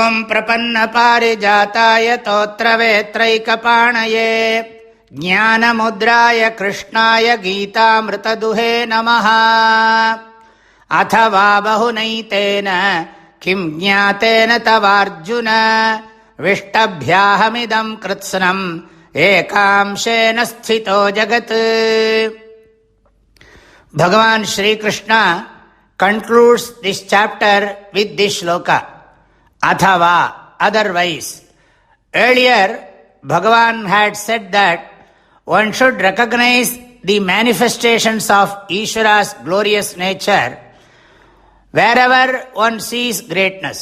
ஓம் பிரபன்ன பாரிஜாதாய தோத்ரவேத்ரைகபாணயே ஞானமுத்ராய கிருஷ்ணாய கீதாமிருததுஹே நமஹ. அதவா பஹுனைதேன கிம் ஞாதேன தவார்ஜுன விஷ்டப்யாஹமிதம் கிருத்ஸ்னம் ஏகாம்சேன ஸ்திதோ ஜகத். Bhagavan Shri Krishna concludes this chapter with this shloka. Athava, otherwise. Earlier, Bhagavan had said that one should recognize the manifestations of Ishvara's glorious nature wherever one sees greatness.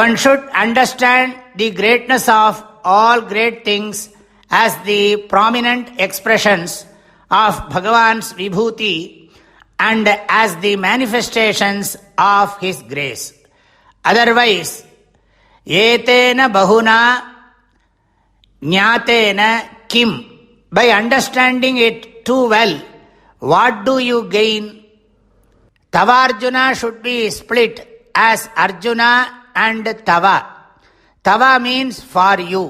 One should understand the greatness of all great things as the prominent expressions of Bhagavan's Vibhuti and as the manifestations of his grace. Otherwise, etena bahuna jnatena kim, by understanding it too well, what do you gain? Tavarjuna should be split as Arjuna and Tava. Tava means for you.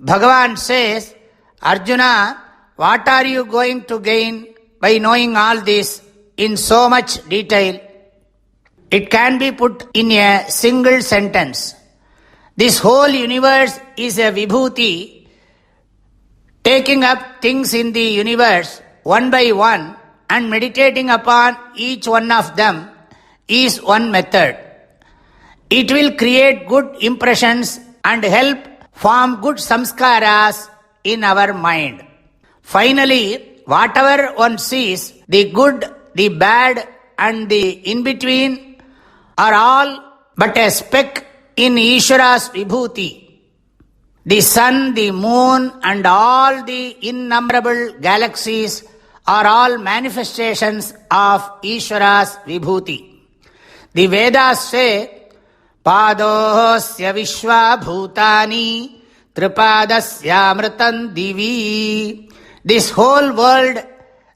Bhagavan says, Arjuna, what are you going to gain by knowing all this in so much detail? It can be put in a single sentence. This whole universe is a vibhuti. Taking up things in the universe one by one and meditating upon each one of them is one method. It will create good impressions and help form good samskaras in our mind. Finally, whatever one sees, the good, the bad and the in-between are all but a speck in Ishvara's vibhuti. The sun, the moon and all the innumerable galaxies are all manifestations of Ishvara's vibhuti. The Vedas say, Padohosya vishva bhutani tripadasya divi. This whole world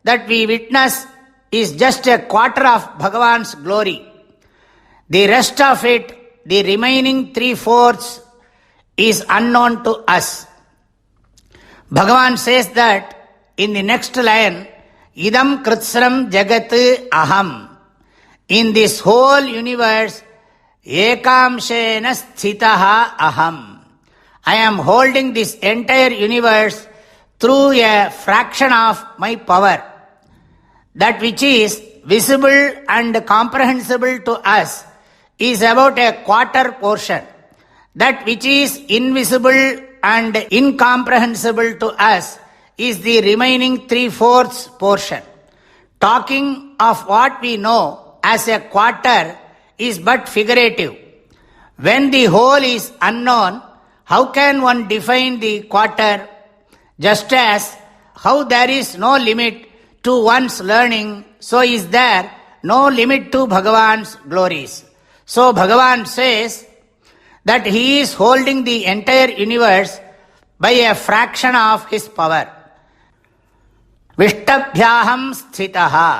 that we witness is just a quarter of Bhagavan's glory. The rest of it, the remaining 3/4, is unknown to us. Bhagavan says that in the next line, Idam Kritsram Jagat Aham. In this whole universe, Ekamshena Sthitaha Aham. I am holding this entire universe through a fraction of my power. That which is visible and comprehensible to us is about a quarter portion. That which is invisible and incomprehensible to us is the remaining 3/4 portion. Talking of what we know as a quarter is but figurative. When the whole is unknown, how can one define the quarter? Just as how there is no limit to one's learning, so is there no limit to Bhagavan's glories. So Bhagavan says that he is holding the entire universe by a fraction of his power. Vishtabhyaham sthitaha.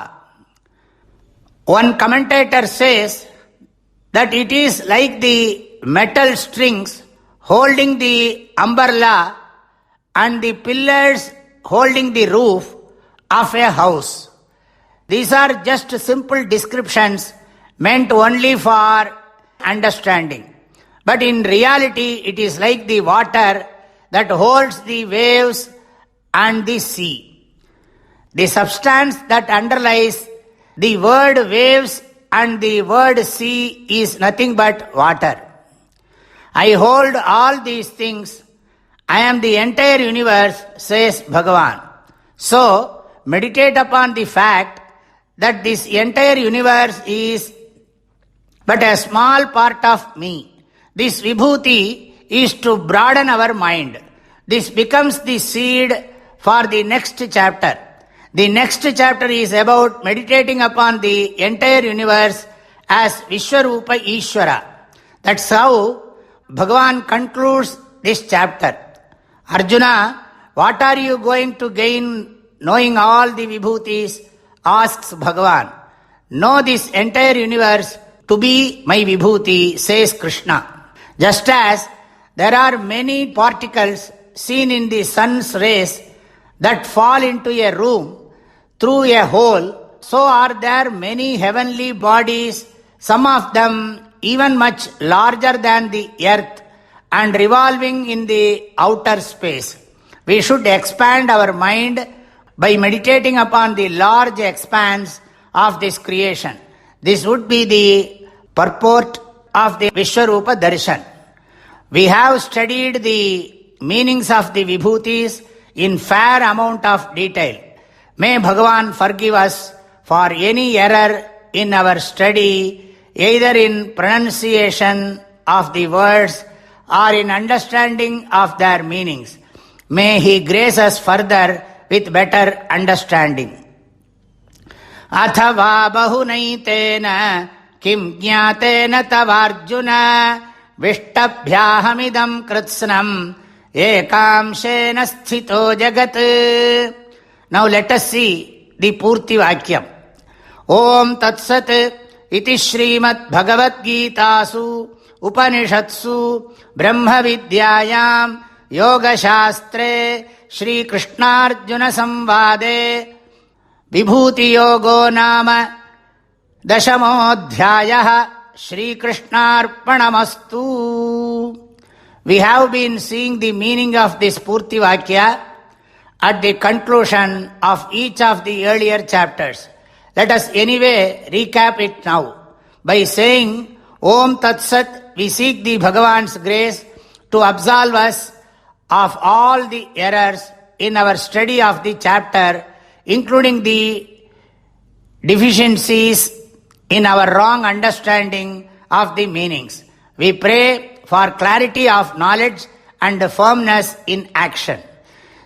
One commentator says that it is like the metal strings holding the umbrella and the pillars holding the roof of a house. These are just simple descriptions meant only for understanding. But in reality, it is like the water that holds the waves and the sea. The substance that underlies the word waves and the word sea is nothing but water. I hold all these things. I am the entire universe, says Bhagavan. So, meditate upon the fact that this entire universe is but a small part of me. This vibhuti is to broaden our mind. This becomes the seed for the next chapter. The next chapter is about meditating upon the entire universe as Vishwarupa Ishvara. That's how Bhagavan concludes this chapter. Arjuna, what are you going to gain knowing all the vibhutis? Asks Bhagavan. Know this entire universe to be my vibhuti, says Krishna. Just as there are many particles seen in the sun's rays that fall into a room through a hole, so are there many heavenly bodies, some of them even much larger than the earth and revolving in the outer space. We should expand our mind by meditating upon the large expanse of this creation. This would be the purport of the Vishwarupa Darshan. We have studied the meanings of the Vibhutis in fair amount of detail. May Bhagavan forgive us for any error in our study, either in pronunciation of the words or in understanding of their meanings. May He grace us further with better understanding. Athava bahunaitena kim jnatena tavarjuna vishtabhyahamidam kritsnam ekamshena sthito jagat. Now let us see the Purti Vakyam. Om Tatsat iti Srimad Bhagavad Gitasu Upanishatsu Brahma Vidyayam Yoga Shastre Shri Krishnarjuna Samvade Vibhuti Yogo Nama Dashamodhyayaha Shri Krishnarpanamastu. We have been seeing the meaning of this Purti Vakya at the conclusion of each of the earlier chapters. Let us anyway recap it now by saying, Om Tat Sat, we seek the Bhagavan's grace to absolve us of all the errors in our study of the chapter, including the deficiencies in our wrong understanding of the meanings. We pray for clarity of knowledge and firmness in action.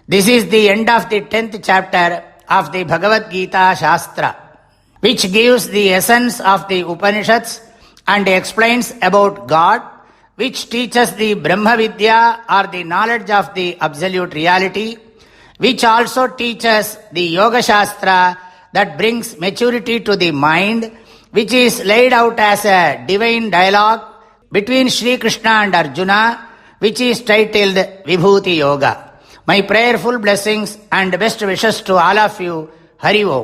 This is the end of the 10th chapter of the Bhagavad Gita Shastra, which gives the essence of the Upanishads and explains about God, which teaches the Brahma Vidya or the knowledge of the absolute reality, which also teaches the Yoga Shastra that brings maturity to the mind, which is laid out as a divine dialogue between Sri Krishna and Arjuna, which is titled Vibhuti Yoga. My prayerful blessings and best wishes to all of you. Hari Om.